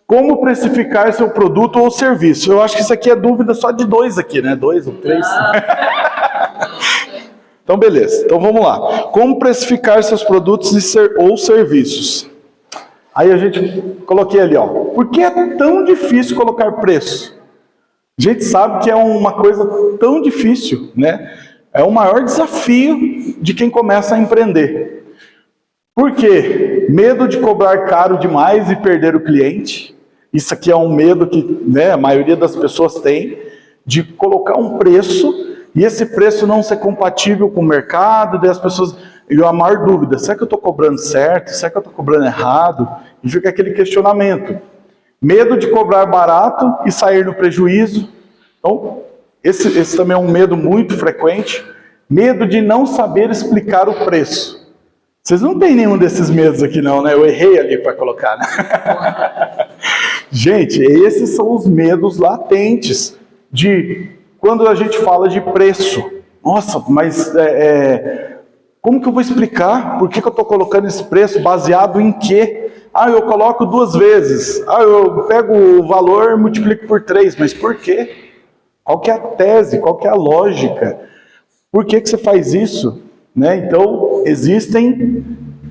Como precificar seu produto ou serviço? Eu acho que isso aqui é dúvida só de 2 aqui, né? 2 ou 3. Então, beleza. Então, vamos lá. Como precificar seus produtos ou serviços? Aí a gente coloquei ali, ó. Por que é tão difícil colocar preço? A gente sabe que é uma coisa tão difícil, né? É o maior desafio de quem começa a empreender. Por quê? Medo de cobrar caro demais e perder o cliente. Isso aqui é um medo que, né, a maioria das pessoas tem, de colocar um preço e esse preço não ser compatível com o mercado, daí as pessoas... E a maior dúvida, será que eu estou cobrando certo? Será que eu estou cobrando errado? E fica aquele questionamento. Medo de cobrar barato e sair no prejuízo. Então, esse também é um medo muito frequente. Medo de não saber explicar o preço. Vocês não têm nenhum desses medos aqui não, né? Eu errei ali para colocar, né? Gente, esses são os medos latentes de quando a gente fala de preço. Nossa, mas como que eu vou explicar? Por que eu estou colocando esse preço? Baseado em quê? Ah, eu coloco 2 vezes. Ah, eu pego o valor e multiplico por 3. Mas por quê? Qual que é a tese? Qual que é a lógica? Por que você faz isso? Né? Então, existem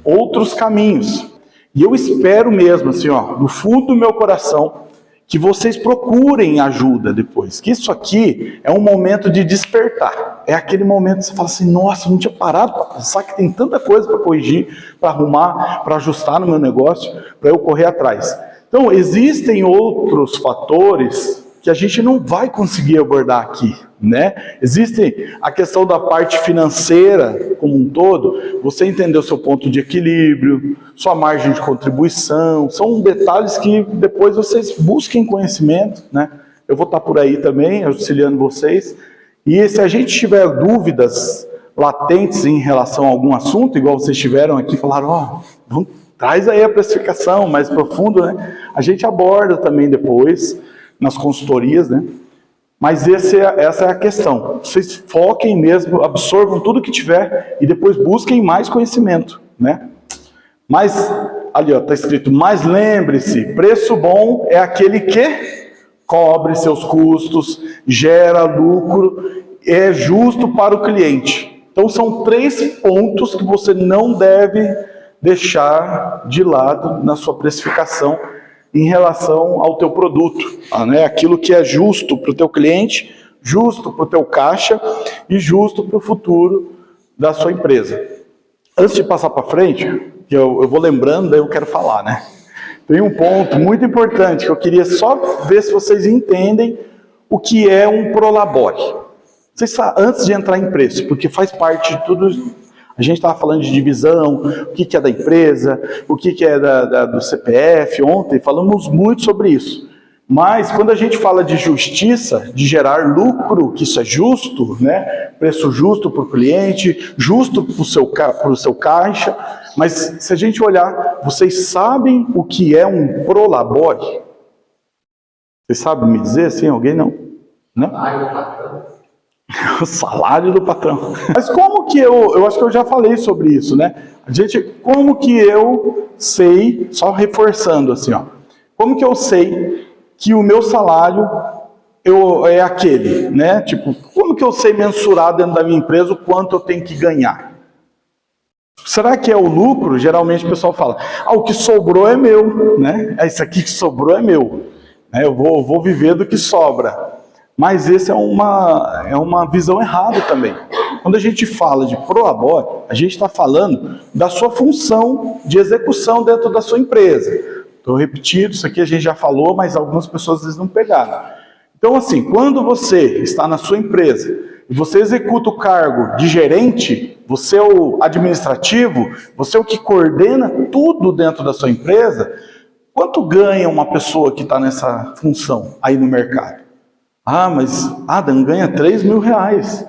outros caminhos. E eu espero mesmo, assim, ó, no fundo do meu coração, que vocês procurem ajuda depois. Que isso aqui é um momento de despertar. É aquele momento que você fala assim, nossa, não tinha parado para pensar que tem tanta coisa para corrigir, para arrumar, para ajustar no meu negócio, para eu correr atrás. Então, existem outros fatores que a gente não vai conseguir abordar aqui, né? Existe a questão da parte financeira como um todo, você entender o seu ponto de equilíbrio, sua margem de contribuição, são detalhes que depois vocês busquem conhecimento, né? Eu vou estar por aí também, auxiliando vocês, e se a gente tiver dúvidas latentes em relação a algum assunto, igual vocês tiveram aqui, falaram, traz aí a precificação mais profundo, né? A gente aborda também depois, nas consultorias, né? Mas essa é a questão. Vocês foquem mesmo, absorvam tudo que tiver e depois busquem mais conhecimento, né? Mas, ali ó, está escrito, mas lembre-se, preço bom é aquele que cobre seus custos, gera lucro, é justo para o cliente. Então são 3 pontos que você não deve deixar de lado na sua precificação em relação ao teu produto, né? Aquilo que é justo para o teu cliente, justo para o teu caixa e justo para o futuro da sua empresa. Antes de passar para frente, que eu vou lembrando, daí eu quero falar, né? Tem um ponto muito importante que eu queria só ver se vocês entendem o que é um prolabore. Antes de entrar em preço, porque faz parte de tudo. A gente estava falando de divisão, o que é da empresa, o que é do CPF. Ontem falamos muito sobre isso. Mas quando a gente fala de justiça, de gerar lucro, que isso é justo, né? Preço justo para o cliente, justo para o seu caixa. Mas se a gente olhar, vocês sabem o que é um prolabore? Vocês sabem me dizer assim? Alguém não? Não? O salário do patrão. Mas como que eu acho que eu já falei sobre isso, né? Como que eu sei, só reforçando assim, ó. Como que eu sei que o meu salário é aquele, né? Tipo, como que eu sei mensurar dentro da minha empresa o quanto eu tenho que ganhar? Será que é o lucro? Geralmente o pessoal fala, o que sobrou é meu, né? Isso aqui que sobrou é meu. Eu vou viver do que sobra. Mas essa é uma visão errada também. Quando a gente fala de prolabore, a gente está falando da sua função de execução dentro da sua empresa. Estou repetindo, isso aqui a gente já falou, mas algumas pessoas às vezes não pegaram. Então assim, quando você está na sua empresa e você executa o cargo de gerente, você é o administrativo, você é o que coordena tudo dentro da sua empresa, quanto ganha uma pessoa que está nessa função aí no mercado? Mas Adam ganha 3 mil reais.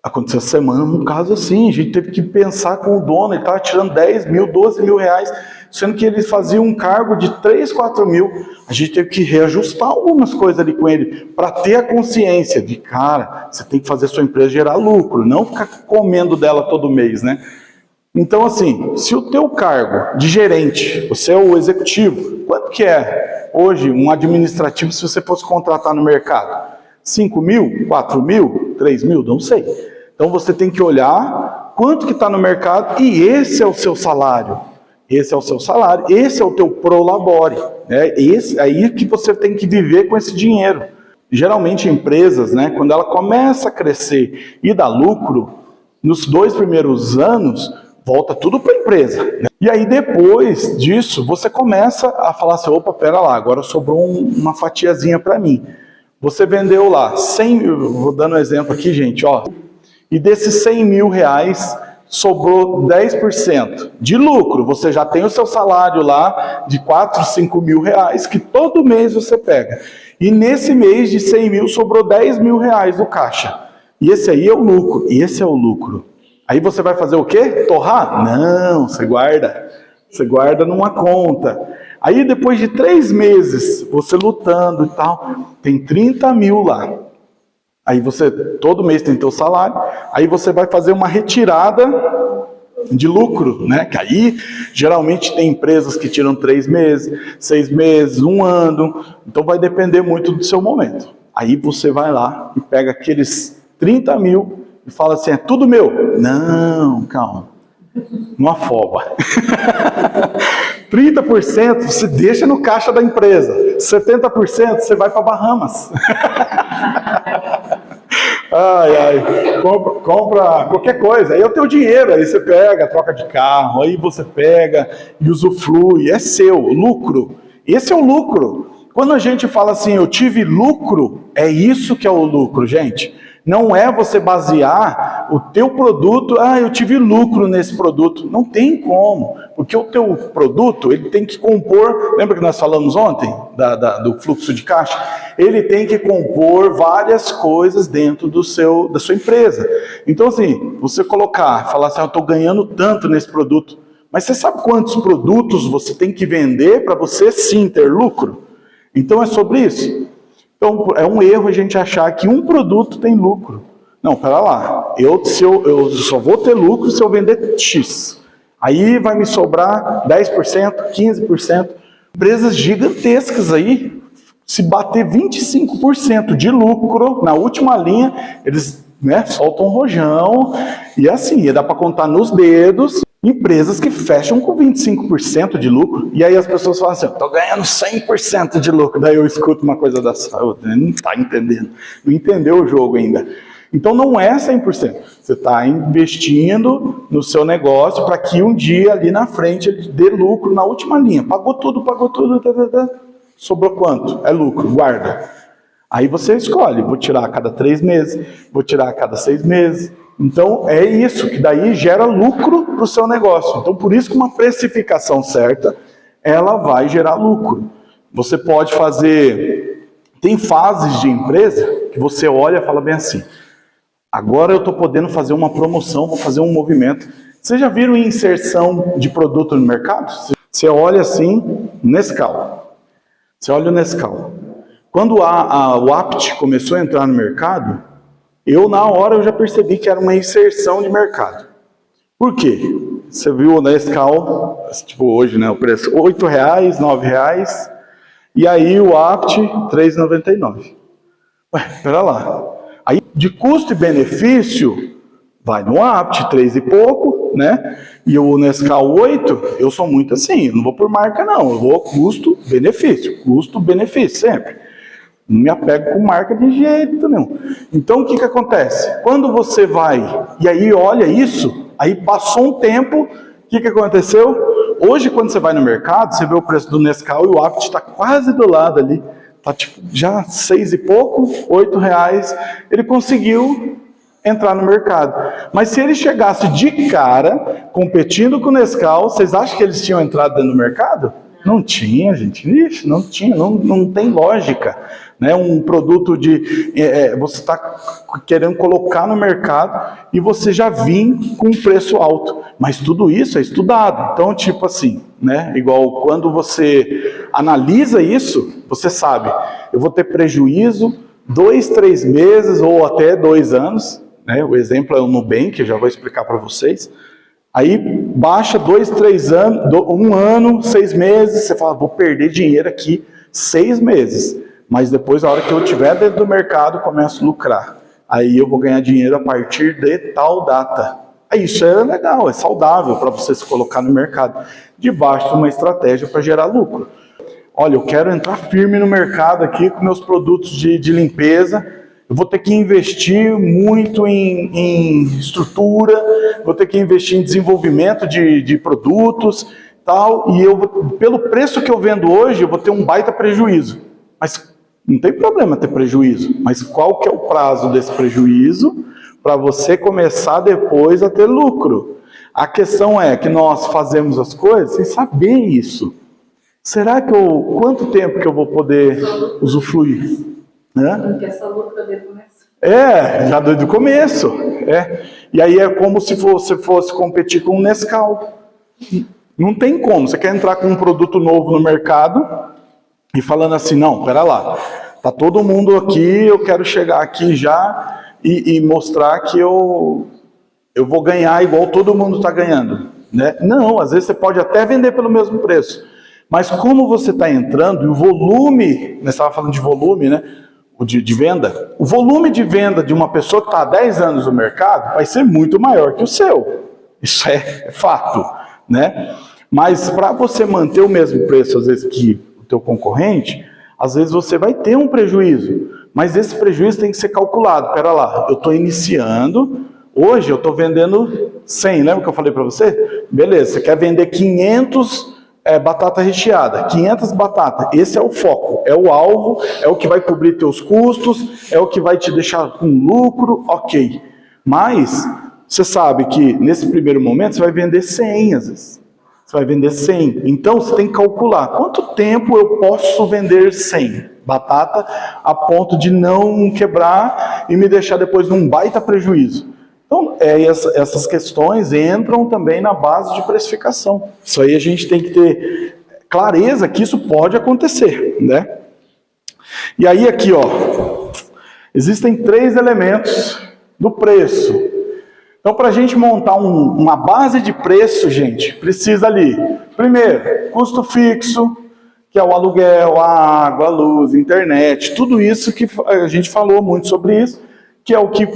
Aconteceu essa semana um caso assim, a gente teve que pensar com o dono, ele estava tirando 10 mil, 12 mil reais, sendo que ele fazia um cargo de 3, 4 mil. A gente teve que reajustar algumas coisas ali com ele, para ter a consciência de, cara, você tem que fazer a sua empresa gerar lucro, não ficar comendo dela todo mês, né? Então assim, se o teu cargo de gerente, você é o executivo, quanto que é hoje um administrativo se você fosse contratar no mercado? 5 mil? 4 mil? 3 mil? Não sei. Então você tem que olhar quanto que está no mercado e esse é o seu salário. Esse é o seu salário, esse é o teu prolabore. Né? Esse aí que você tem que viver com esse dinheiro. Geralmente empresas, né, quando ela começa a crescer e dar lucro, nos 2 primeiros anos, volta tudo para a empresa. Né? E aí depois disso, você começa a falar assim, opa, pera lá, agora sobrou uma fatiazinha para mim. Você vendeu lá 100 mil, vou dando um exemplo aqui, gente, ó. E desses 100 mil reais, sobrou 10% de lucro. Você já tem o seu salário lá de 4, 5 mil reais, que todo mês você pega. E nesse mês de 100 mil, sobrou 10 mil reais no caixa. E esse aí é o lucro, esse é o lucro. Aí você vai fazer o quê? Torrar? Não, você guarda numa conta. Aí depois de 3 meses, você lutando e tal, tem 30 mil lá. Aí você, todo mês tem teu salário, aí você vai fazer uma retirada de lucro, né? Que aí, geralmente tem empresas que tiram 3 meses, 6 meses, 1 ano, então vai depender muito do seu momento. Aí você vai lá e pega aqueles 30 mil e fala assim, é tudo meu? Não, calma, não afoba. 30% você deixa no caixa da empresa, 70% você vai para Bahamas. Compra qualquer coisa, aí é o teu dinheiro, aí você pega, troca de carro, aí você pega e usufrui, é seu, lucro. Esse é o lucro. Quando a gente fala assim, eu tive lucro, é isso que é o lucro, gente. Não é você basear o teu produto, eu tive lucro nesse produto. Não tem como, porque o teu produto, ele tem que compor, lembra que nós falamos ontem do fluxo de caixa? Ele tem que compor várias coisas dentro da sua empresa. Então assim, você falar assim, eu estou ganhando tanto nesse produto, mas você sabe quantos produtos você tem que vender para você sim ter lucro? Então é sobre isso. Então, é um erro a gente achar que um produto tem lucro. Não, pera lá. Eu só vou ter lucro se eu vender X. Aí vai me sobrar 10%, 15%. Empresas gigantescas aí, se bater 25% de lucro na última linha, eles soltam um rojão. E assim, dá para contar nos dedos. Empresas que fecham com 25% de lucro, e aí as pessoas falam assim, estou ganhando 100% de lucro, daí eu escuto uma coisa dessa, não está entendendo, não entendeu o jogo ainda. Então não é 100%, você está investindo no seu negócio para que um dia ali na frente ele dê lucro na última linha, pagou tudo, sobrou quanto? É lucro, guarda. Aí você escolhe, vou tirar a cada 3 meses, vou tirar a cada 6 meses. Então é isso, que daí gera lucro para o seu negócio. Então por isso que uma precificação certa, ela vai gerar lucro. Você pode fazer, tem fases de empresa que você olha e fala bem assim, agora eu estou podendo fazer uma promoção, vou fazer um movimento. Vocês já viram inserção de produto no mercado? Você olha assim, Nescau. Você olha o Nescau. Quando o Apt começou a entrar no mercado, na hora eu já percebi que era uma inserção de mercado. Por quê? Você viu o Nescau, tipo hoje, né, o preço R$8, R$9, e aí o Apt R$3,99. Ué, pera lá. Aí de custo e benefício, vai no Apt, 3 e pouco, né? E o Nescau 8, eu sou muito assim, eu não vou por marca não, eu vou custo-benefício sempre. Não me apego com marca de jeito nenhum. Então o que acontece? Quando você vai e aí olha isso, aí passou um tempo, o que aconteceu? Hoje quando você vai no mercado, você vê o preço do Nescau e o Apt está quase do lado ali. Está tipo já 6 e pouco, R$8. Ele conseguiu entrar no mercado. Mas se ele chegasse de cara, competindo com o Nescau, vocês acham que eles tinham entrado dentro do mercado? Não tinha, gente. Ixi, não tinha, não tem lógica. Né? Um produto você está querendo colocar no mercado e você já vem com um preço alto. Mas tudo isso é estudado. Então, tipo assim, né? Igual quando você analisa isso, você sabe, eu vou ter prejuízo 2, 3 meses ou até 2 anos. Né? O exemplo é o Nubank, eu já vou explicar para vocês. Aí baixa 2, 3 anos, 1 ano, 6 meses, você fala, vou perder dinheiro aqui, 6 meses. Mas depois, a hora que eu estiver dentro do mercado, começo a lucrar. Aí eu vou ganhar dinheiro a partir de tal data. Isso é legal, é saudável para você se colocar no mercado, debaixo de uma estratégia para gerar lucro. Olha, eu quero entrar firme no mercado aqui com meus produtos de limpeza, eu vou ter que investir muito em estrutura, vou ter que investir em desenvolvimento de produtos, tal, e pelo preço que eu vendo hoje, eu vou ter um baita prejuízo. Mas não tem problema ter prejuízo, mas qual que é o prazo desse prejuízo para você começar depois a ter lucro? A questão é que nós fazemos as coisas sem saber isso. Será que quanto tempo que eu vou poder usufruir? Né? Porque essa luta desde o começo. Já desde o começo. E aí é como se você fosse competir com um Nescau. Não tem como. Você quer entrar com um produto novo no mercado e falando assim, não, pera lá, tá todo mundo aqui, eu quero chegar aqui já e mostrar que eu vou ganhar igual todo mundo está ganhando. Né? Não, às vezes você pode até vender pelo mesmo preço. Mas como você está entrando, e o volume, nós estávamos falando de volume, né? De venda, o volume de venda de uma pessoa que está há 10 anos no mercado vai ser muito maior que o seu. Isso é fato. Né? Mas para você manter o mesmo preço, às vezes, que o teu concorrente, às vezes você vai ter um prejuízo. Mas esse prejuízo tem que ser calculado. Espera lá, eu estou iniciando, hoje eu estou vendendo 100, lembra que eu falei para você? Beleza, você quer vender 500 batata recheada, 500 batatas, esse é o foco, é o alvo, é o que vai cobrir teus custos, é o que vai te deixar com lucro, ok. Mas você sabe que nesse primeiro momento você vai vender 100 às vezes. Você vai vender 100. Então você tem que calcular quanto tempo eu posso vender 100 batata a ponto de não quebrar e me deixar depois num baita prejuízo. Então, essas questões entram também na base de precificação. Isso aí a gente tem que ter clareza que isso pode acontecer, né? E aí aqui, ó, existem 3 elementos do preço. Então, para a gente montar uma base de preço, gente, precisa ali, primeiro, custo fixo, que é o aluguel, a água, a luz, a internet, tudo isso que a gente falou muito sobre isso, que é o que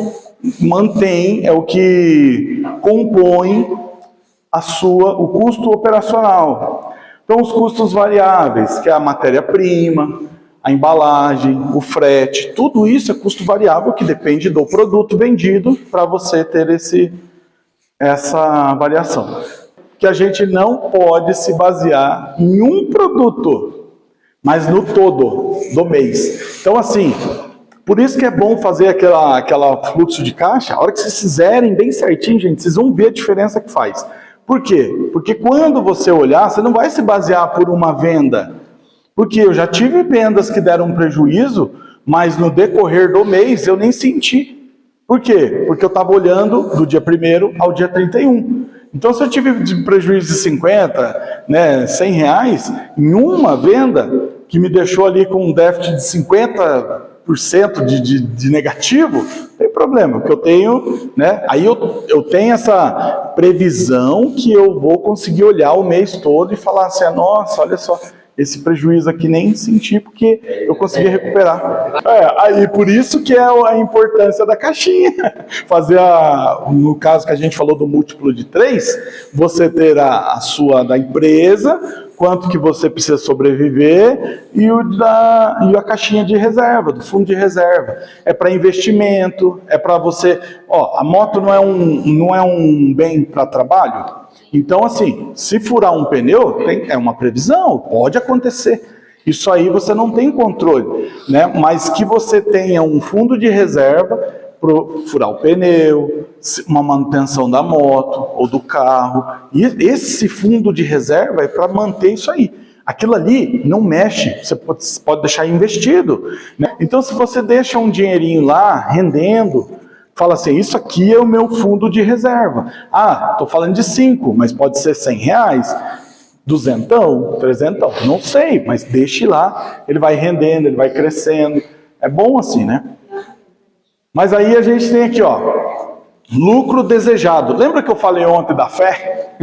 mantém, é o que compõe o custo operacional. Então, os custos variáveis, que é a matéria-prima, a embalagem, o frete, tudo isso é custo variável que depende do produto vendido para você ter essa variação. Que a gente não pode se basear em um produto, mas no todo do mês. Então, assim, por isso que é bom fazer aquela fluxo de caixa. A hora que vocês fizerem bem certinho, gente, vocês vão ver a diferença que faz. Por quê? Porque quando você olhar, você não vai se basear por uma venda. Porque eu já tive vendas que deram prejuízo, mas no decorrer do mês eu nem senti. Por quê? Porque eu estava olhando do dia 1º ao dia 31. Então, se eu tive prejuízo de 50, né, 100 reais, em uma venda, que me deixou ali com um déficit de 50% de negativo, não tem problema, porque eu tenho, né, aí eu tenho essa previsão que eu vou conseguir olhar o mês todo e falar assim, nossa, olha só, esse prejuízo aqui nem senti porque eu consegui recuperar. Aí por isso que é a importância da caixinha. Fazer no caso que a gente falou do múltiplo de 3, você ter a sua da empresa, quanto que você precisa sobreviver, e a caixinha de reserva, do fundo de reserva. É para investimento, é para você... a moto não é um bem para trabalho? Então, assim, se furar um pneu, é uma previsão, pode acontecer. Isso aí você não tem controle, né? Mas que você tenha um fundo de reserva para furar o pneu, uma manutenção da moto ou do carro. E esse fundo de reserva é para manter isso aí. Aquilo ali não mexe, você pode deixar investido, né? Então, se você deixa um dinheirinho lá, rendendo... Fala assim, isso aqui é o meu fundo de reserva. Estou falando de 5, mas pode ser 100 reais, 200, 300, não sei, mas deixe lá, ele vai rendendo, ele vai crescendo. É bom assim, né? Mas aí a gente tem aqui, lucro desejado. Lembra que eu falei ontem da fé?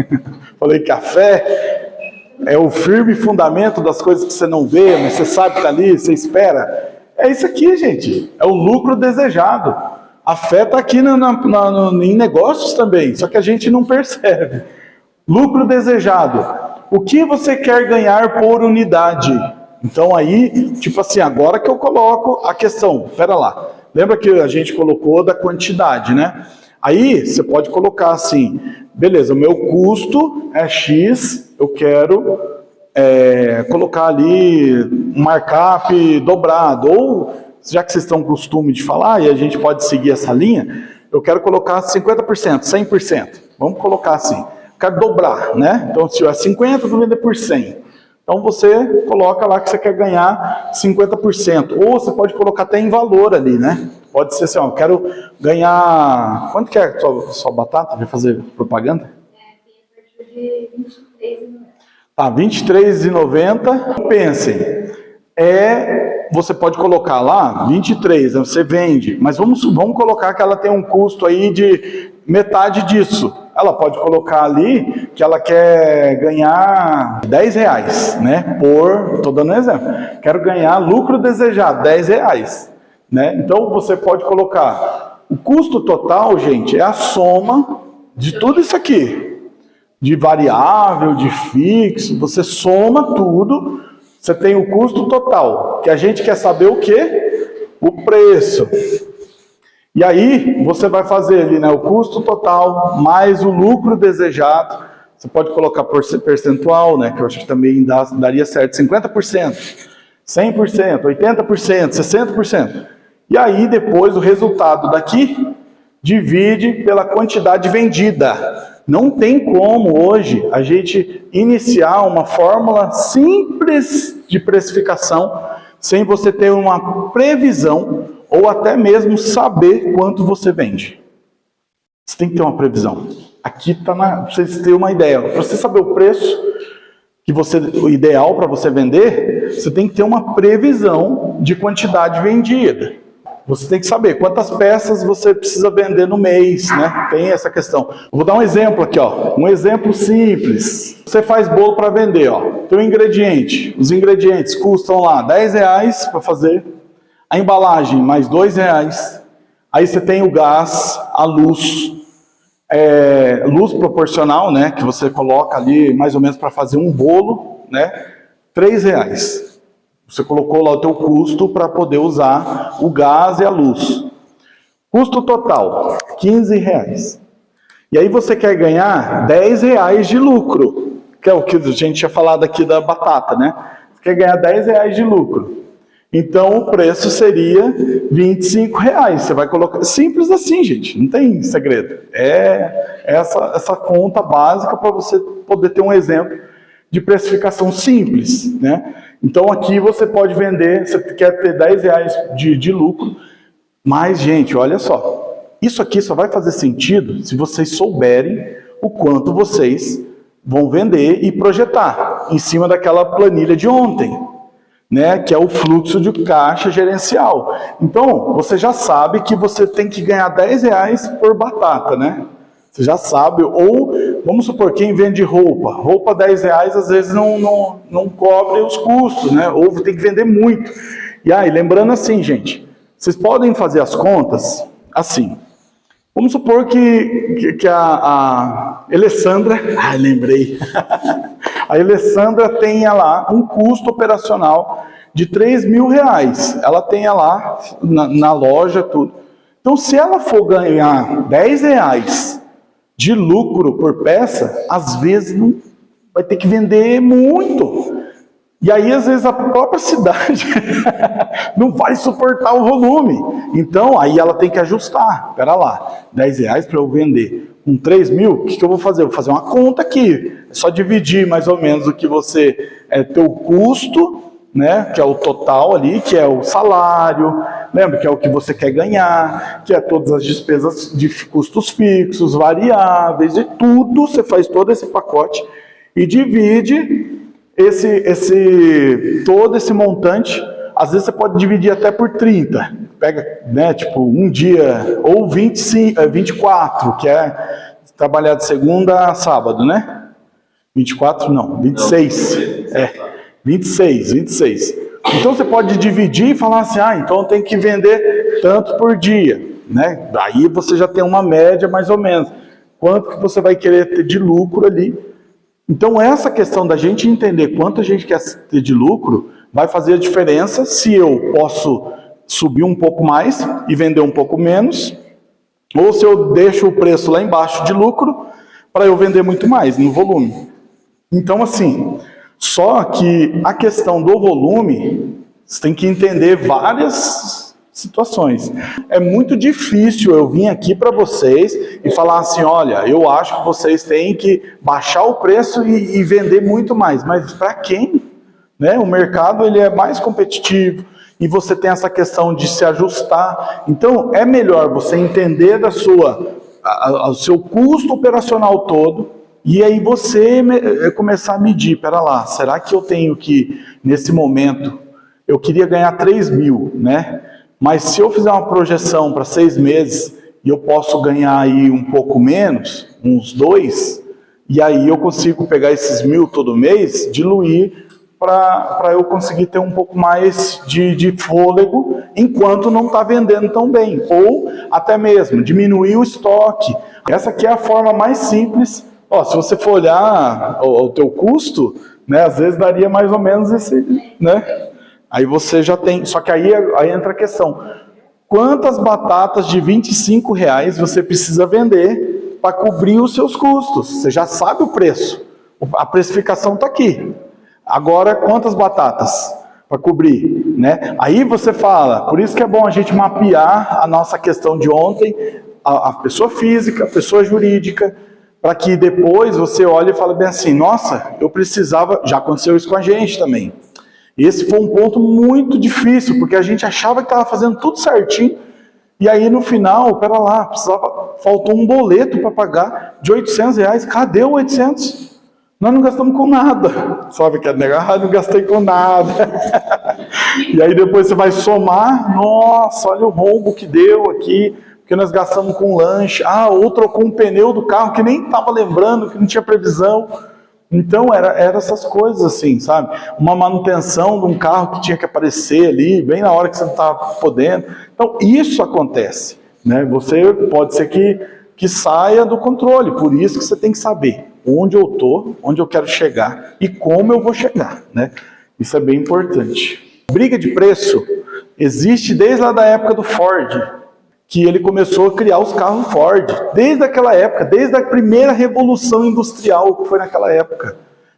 Falei que a fé é o firme fundamento das coisas que você não vê, mas você sabe que está ali, você espera. É isso aqui, gente. É o lucro desejado. A fé está aqui em negócios também, só que a gente não percebe. Lucro desejado. O que você quer ganhar por unidade? Então aí, tipo assim, agora que eu coloco a questão, pera lá. Lembra que a gente colocou da quantidade, né? Aí você pode colocar assim, beleza, o meu custo é X, eu quero colocar ali um markup dobrado, ou já que vocês estão com costume de falar, e a gente pode seguir essa linha, eu quero colocar 50%, 100%, vamos colocar assim, eu quero dobrar, né? Então se é 50, eu vou vender por 100. Então você coloca lá que você quer ganhar 50%, ou você pode colocar até em valor ali, né? Pode ser assim, ó, eu quero ganhar, quanto que é a sua batata? Vai fazer propaganda? De 23,90. Tá, R$23,90. Pensem, você pode colocar lá 23, você vende, mas vamos colocar que ela tem um custo aí de metade disso. Ela pode colocar ali que ela quer ganhar R$10, né? Estou dando um exemplo. Quero ganhar lucro desejado, R$10, né? Então você pode colocar o custo total, gente, é a soma de tudo isso aqui. De variável, de fixo, você soma tudo, você tem o custo total, que a gente quer saber o quê? O preço. E aí, você vai fazer ali, né, o custo total, mais o lucro desejado, você pode colocar por percentual, né, que eu acho que também daria certo, 50%, 100%, 80%, 60%. E aí, depois, o resultado daqui, divide pela quantidade vendida. Não tem como hoje a gente iniciar uma fórmula simples de precificação sem você ter uma previsão ou até mesmo saber quanto você vende. Você tem que ter uma previsão. Aqui está para vocês terem uma ideia. Para você saber o preço o ideal para você vender, você tem que ter uma previsão de quantidade vendida. Você tem que saber quantas peças você precisa vender no mês, né? Tem essa questão. Eu vou dar um exemplo aqui, ó. Um exemplo simples. Você faz bolo para vender, ó. Tem um ingrediente. Os ingredientes custam lá R$10 para fazer. A embalagem, mais R$2. Aí você tem o gás, a luz. Luz proporcional, né? Que você coloca ali mais ou menos para fazer um bolo, né? R$3. Você colocou lá o teu custo para poder usar o gás e a luz. Custo total, R$15. E aí você quer ganhar R$10 de lucro, que é o que a gente tinha falado aqui da batata, né? Você quer ganhar R$10 de lucro. Então o preço seria R$25. Você vai colocar, simples assim, gente, não tem segredo. É essa conta básica para você poder ter um exemplo de precificação simples, né? Então aqui você pode vender, você quer ter R$10 de lucro, mas gente, olha só, isso aqui só vai fazer sentido se vocês souberem o quanto vocês vão vender e projetar em cima daquela planilha de ontem, né? Que é o fluxo de caixa gerencial. Então você já sabe que você tem que ganhar R$10 por batata, né? Você já sabe, ou vamos supor, quem vende roupa R$10 às vezes não cobre os custos, né? Ou tem que vender muito. E aí, lembrando assim, gente, vocês podem fazer as contas assim. Vamos supor que a Alessandra, lembrei, a Alessandra tenha lá um custo operacional de R$3.000. Ela tenha lá na loja tudo. Então, se ela for ganhar R$10 de lucro por peça, às vezes não vai ter que vender muito. E aí, às vezes, a própria cidade não vai suportar o volume. Então, aí ela tem que ajustar. Espera lá, R$10 para eu vender com 3.000, o que eu vou fazer? Eu vou fazer uma conta aqui. É só dividir mais ou menos o que você teu custo, né, que é o total ali, que é o salário, lembra que é o que você quer ganhar, que é todas as despesas de custos fixos, variáveis, de tudo, você faz todo esse pacote e divide todo esse montante. Às vezes você pode dividir até por 30, pega, né, tipo um dia, ou 24, que é trabalhar de segunda a sábado, né? 24 não, 26. 26. Então você pode dividir e falar assim, então tem que vender tanto por dia, né? Daí você já tem uma média mais ou menos. Quanto que você vai querer ter de lucro ali. Então essa questão da gente entender quanto a gente quer ter de lucro vai fazer a diferença se eu posso subir um pouco mais e vender um pouco menos, ou se eu deixo o preço lá embaixo de lucro para eu vender muito mais no volume. Então assim, só que a questão do volume, você tem que entender várias situações. É muito difícil eu vir aqui para vocês e falar assim, olha, eu acho que vocês têm que baixar o preço e vender muito mais. Mas para quem? Né? O mercado ele é mais competitivo e você tem essa questão de se ajustar. Então é melhor você entender o seu custo operacional todo, e aí você começar a medir, pera lá, será que eu tenho que, nesse momento, eu queria ganhar 3 mil, né? Mas se eu fizer uma projeção para 6 meses, e eu posso ganhar aí um pouco menos, uns 2, e aí eu consigo pegar esses 1.000 todo mês, diluir, para eu conseguir ter um pouco mais de fôlego, enquanto não está vendendo tão bem. Ou até mesmo diminuir o estoque. Essa aqui é a forma mais simples. Se você for olhar o teu custo, né, às vezes daria mais ou menos esse, né? Aí você já tem, só que aí entra a questão, quantas batatas de R$25 você precisa vender para cobrir os seus custos? Você já sabe o preço, a precificação está aqui. Agora, quantas batatas para cobrir, né? Aí você fala, por isso que é bom a gente mapear a nossa questão de ontem, a pessoa física, a pessoa jurídica, para que depois você olhe e fale bem assim, nossa, eu precisava, já aconteceu isso com a gente também. Esse foi um ponto muito difícil, porque a gente achava que estava fazendo tudo certinho, e aí no final, pera lá, faltou um boleto para pagar de R$800, cadê o 800? Nós não gastamos com nada. Sabe que é negar? Não gastei com nada. E aí depois você vai somar, nossa, olha o rombo que deu aqui, porque nós gastamos com lanche, ou trocou um pneu do carro que nem estava lembrando, que não tinha previsão. Então era essas coisas assim, sabe? Uma manutenção de um carro que tinha que aparecer ali, bem na hora que você não estava podendo. Então isso acontece, né? Você pode ser que saia do controle, por isso que você tem que saber onde eu estou, onde eu quero chegar e como eu vou chegar, né? Isso é bem importante. Briga de preço existe desde lá da época do Ford, que ele começou a criar os carros Ford, desde aquela época, desde a primeira revolução industrial que foi naquela época,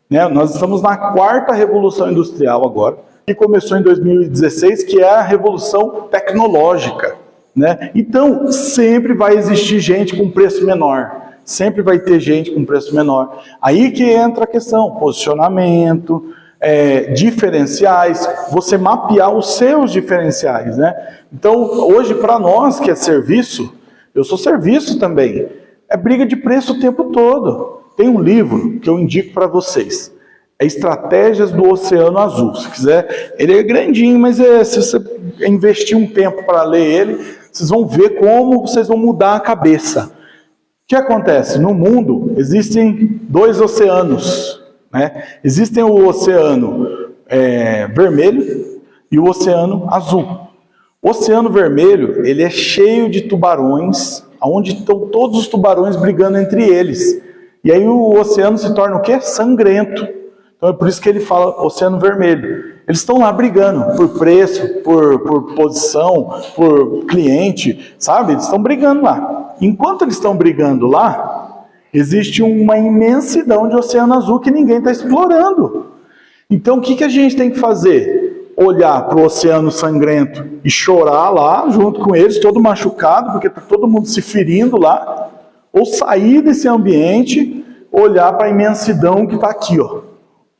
né? Nós estamos na 4ª revolução industrial agora, que começou em 2016, que é a revolução tecnológica, né? Então, sempre vai existir gente com preço menor, sempre vai ter gente com preço menor. Aí que entra a questão, posicionamento, diferenciais, você mapear os seus diferenciais, né? Então, hoje para nós que é serviço, eu sou serviço também, é briga de preço o tempo todo. Tem um livro que eu indico para vocês, é Estratégias do Oceano Azul. Se quiser, ele é grandinho, mas se você investir um tempo para ler ele, vocês vão ver como vocês vão mudar a cabeça. O que acontece? No mundo existem 2 oceanos, né? Existem o oceano vermelho e o oceano azul. O oceano vermelho, ele é cheio de tubarões, onde estão todos os tubarões brigando entre eles. E aí o oceano se torna o quê? Sangrento. Então é por isso que ele fala oceano vermelho. Eles estão lá brigando por preço, por posição, por cliente, sabe? Eles estão brigando lá. Enquanto eles estão brigando lá, existe uma imensidão de oceano azul que ninguém está explorando. Então o que a gente tem que fazer? Olhar para o oceano sangrento e chorar lá junto com eles, todo machucado, porque está todo mundo se ferindo lá, ou sair desse ambiente, olhar para a imensidão que está aqui, ó.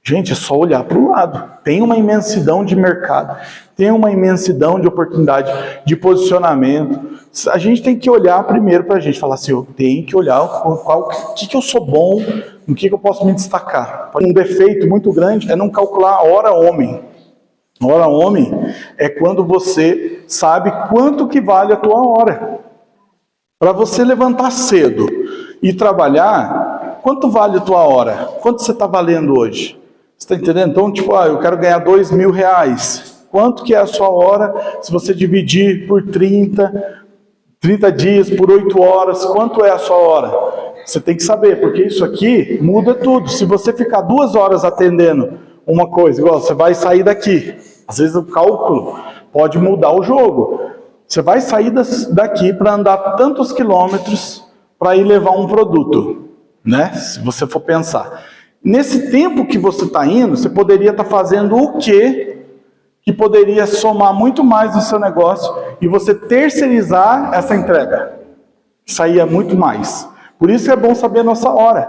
Gente, é só olhar para o lado. Tem uma imensidão de mercado, tem uma imensidão de oportunidade, de posicionamento. A gente tem que olhar primeiro para a gente, falar assim, eu tenho que olhar o que eu sou bom, no que eu posso me destacar. Um defeito muito grande é não calcular a hora homem. Hora homem é quando você sabe quanto que vale a tua hora. Para você levantar cedo e trabalhar, quanto vale a tua hora? Quanto você está valendo hoje? Você está entendendo? Então, tipo, eu quero ganhar R$2.000. Quanto que é a sua hora? Se você dividir por 30 dias, por 8 horas, quanto é a sua hora? Você tem que saber, porque isso aqui muda tudo. Se você ficar 2 horas atendendo uma coisa, igual você vai sair daqui, às vezes o cálculo pode mudar o jogo. Você vai sair daqui para andar tantos quilômetros para ir levar um produto, né? Se você for pensar. Nesse tempo que você está indo, você poderia estar fazendo o quê? Que poderia somar muito mais no seu negócio e você terceirizar essa entrega. Saía muito mais. Por isso é bom saber a nossa hora.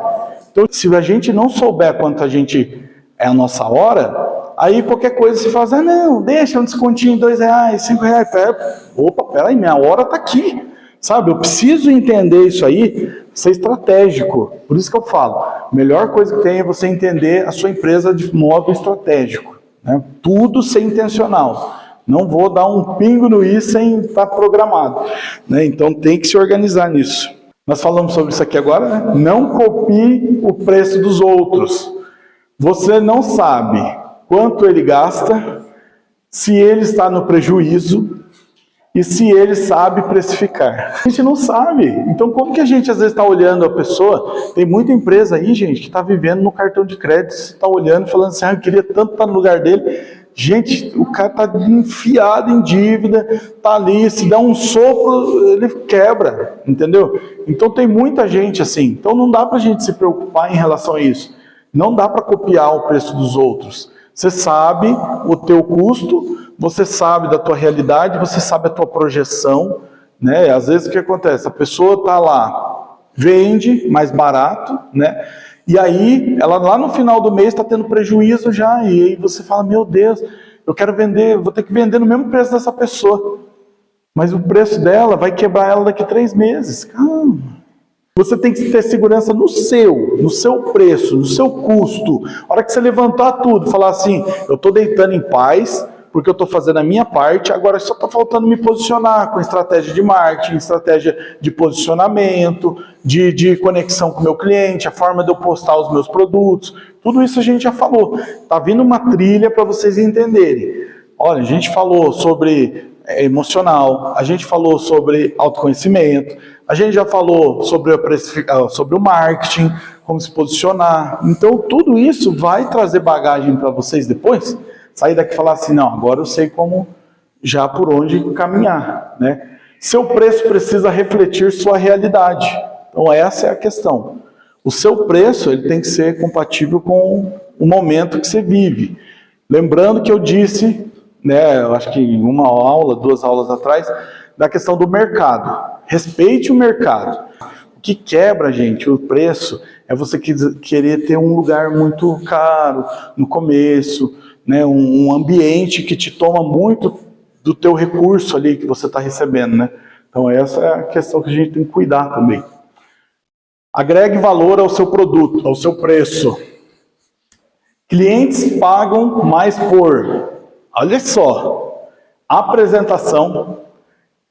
Então, se a gente não souber quanto a gente é a nossa hora, aí qualquer coisa se faz, não, deixa um descontinho, R$2, R$5. Opa, peraí, minha hora está aqui. Sabe, eu preciso entender isso aí, ser estratégico. Por isso que eu falo, a melhor coisa que tem é você entender a sua empresa de modo estratégico. Né? Tudo ser intencional. Não vou dar um pingo no i sem estar programado. Né? Então tem que se organizar nisso. Nós falamos sobre isso aqui agora, né? Não copie o preço dos outros. Você não sabe quanto ele gasta, se ele está no prejuízo e se ele sabe precificar. A gente não sabe. Então como que a gente às vezes está olhando a pessoa? Tem muita empresa aí, gente, que está vivendo no cartão de crédito, está olhando e falando assim, eu queria tanto estar no lugar dele. Gente, o cara está enfiado em dívida, está ali, se dá um sopro, ele quebra, entendeu? Então tem muita gente assim, então não dá para a gente se preocupar em relação a isso. Não dá para copiar o preço dos outros. Você sabe o teu custo, você sabe da tua realidade, você sabe a tua projeção, né? Às vezes o que acontece? A pessoa está lá, vende mais barato, né? E aí, ela lá no final do mês está tendo prejuízo já, e aí você fala, meu Deus, eu quero vender, vou ter que vender no mesmo preço dessa pessoa. Mas o preço dela vai quebrar ela daqui a 3 meses. Calma. Você tem que ter segurança no seu preço, no seu custo. A hora que você levantar tudo, falar assim, eu estou deitando em paz, porque eu estou fazendo a minha parte, agora só está faltando me posicionar com estratégia de marketing, estratégia de posicionamento, de conexão com o meu cliente, a forma de eu postar os meus produtos, tudo isso a gente já falou. Está vindo uma trilha para vocês entenderem. Olha, a gente falou sobre emocional, a gente falou sobre autoconhecimento, a gente já falou sobre o marketing, como se posicionar. Então tudo isso vai trazer bagagem para vocês depois. Sair daqui e falar assim, não, agora eu sei como, já por onde caminhar, né? Seu preço precisa refletir sua realidade. Então essa é a questão. O seu preço ele tem que ser compatível com o momento que você vive. Lembrando que eu disse, né, eu acho que em uma aula, 2 aulas atrás, da questão do mercado. Respeite o mercado. O que quebra, gente, o preço é você querer ter um lugar muito caro no começo, né, um ambiente que te toma muito do teu recurso ali que você está recebendo, né? Então essa é a questão que a gente tem que cuidar também. Agregue valor ao seu produto, ao seu preço. Clientes pagam mais por, olha só, apresentação,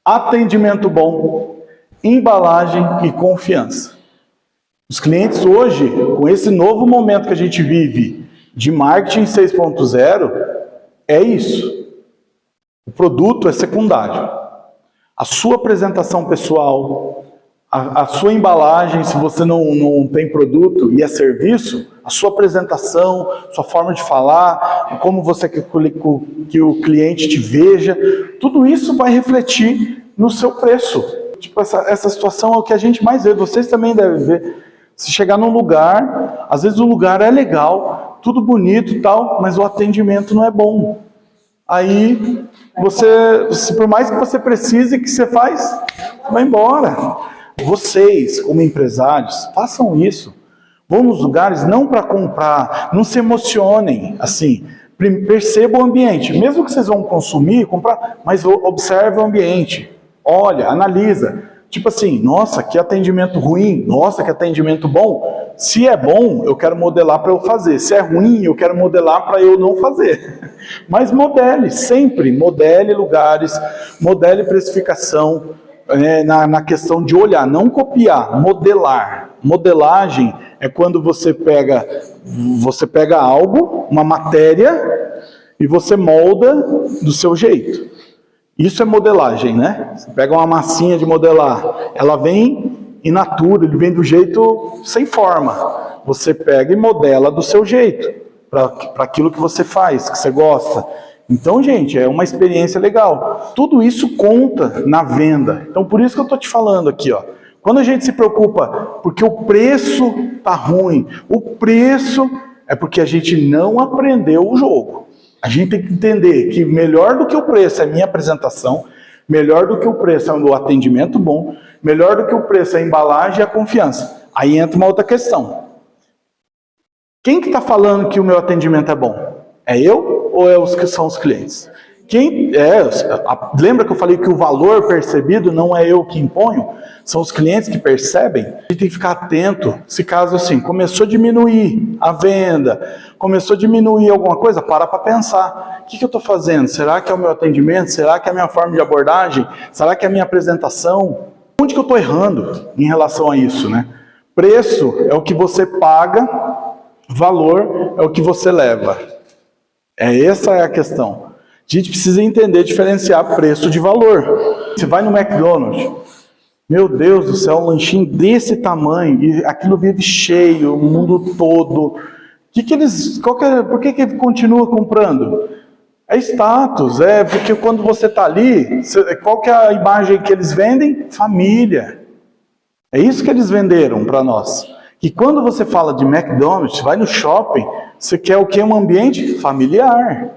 atendimento bom, embalagem e confiança. Os clientes hoje, com esse novo momento que a gente vive, de marketing 6.0, é isso. O produto é secundário. A sua apresentação pessoal, a sua embalagem, se você não tem produto e é serviço, a sua apresentação, sua forma de falar, como você quer que o cliente te veja, tudo isso vai refletir no seu preço. Tipo, essa situação é o que a gente mais vê, vocês também devem ver. Se chegar num lugar, às vezes o lugar é legal, tudo bonito e tal, mas o atendimento não é bom. Aí, por mais que você precise, o que você faz? Vai embora. Vocês, como empresários, façam isso. Vão nos lugares não para comprar, não se emocionem, assim. Perceba o ambiente. Mesmo que vocês vão consumir, comprar, mas observe o ambiente. Olha, analisa. Tipo assim, nossa, que atendimento ruim, nossa, que atendimento bom. Se é bom, eu quero modelar para eu fazer. Se é ruim, eu quero modelar para eu não fazer. Mas modele, sempre. Modele lugares, modele precificação, na questão de olhar, não copiar, modelar. Modelagem é quando você pega algo, uma matéria, e você molda do seu jeito. Isso é modelagem, né? Você pega uma massinha de modelar, ela vem in natura, ele vem do jeito sem forma. Você pega e modela do seu jeito, para aquilo que você faz, que você gosta. Então, gente, é uma experiência legal. Tudo isso conta na venda. Então, por isso que eu estou te falando aqui, ó. Quando a gente se preocupa porque o preço tá ruim, o preço é porque a gente não aprendeu o jogo. A gente tem que entender que melhor do que o preço é a minha apresentação, melhor do que o preço é o meu atendimento bom, melhor do que o preço é a embalagem e a confiança. Aí entra uma outra questão. Quem que está falando que o meu atendimento é bom? É eu ou é os que são os clientes? Lembra que eu falei que o valor percebido não é eu que imponho? São os clientes que percebem. A gente tem que ficar atento. Se caso assim, começou a diminuir a venda, começou a diminuir alguma coisa, para pensar. O que eu estou fazendo? Será que é o meu atendimento? Será que é a minha forma de abordagem? Será que é a minha apresentação? Onde que eu estou errando em relação a isso, né? Preço é o que você paga, valor é o que você leva. Essa é a questão. A gente precisa entender, diferenciar preço de valor. Você vai no McDonald's, meu Deus do céu, um lanchinho desse tamanho, e aquilo vive cheio, o mundo todo. Por que continua comprando? É status, porque quando você está ali, qual que é a imagem que eles vendem? Família. É isso que eles venderam para nós. E quando você fala de McDonald's, vai no shopping, você quer o quê? Um ambiente familiar.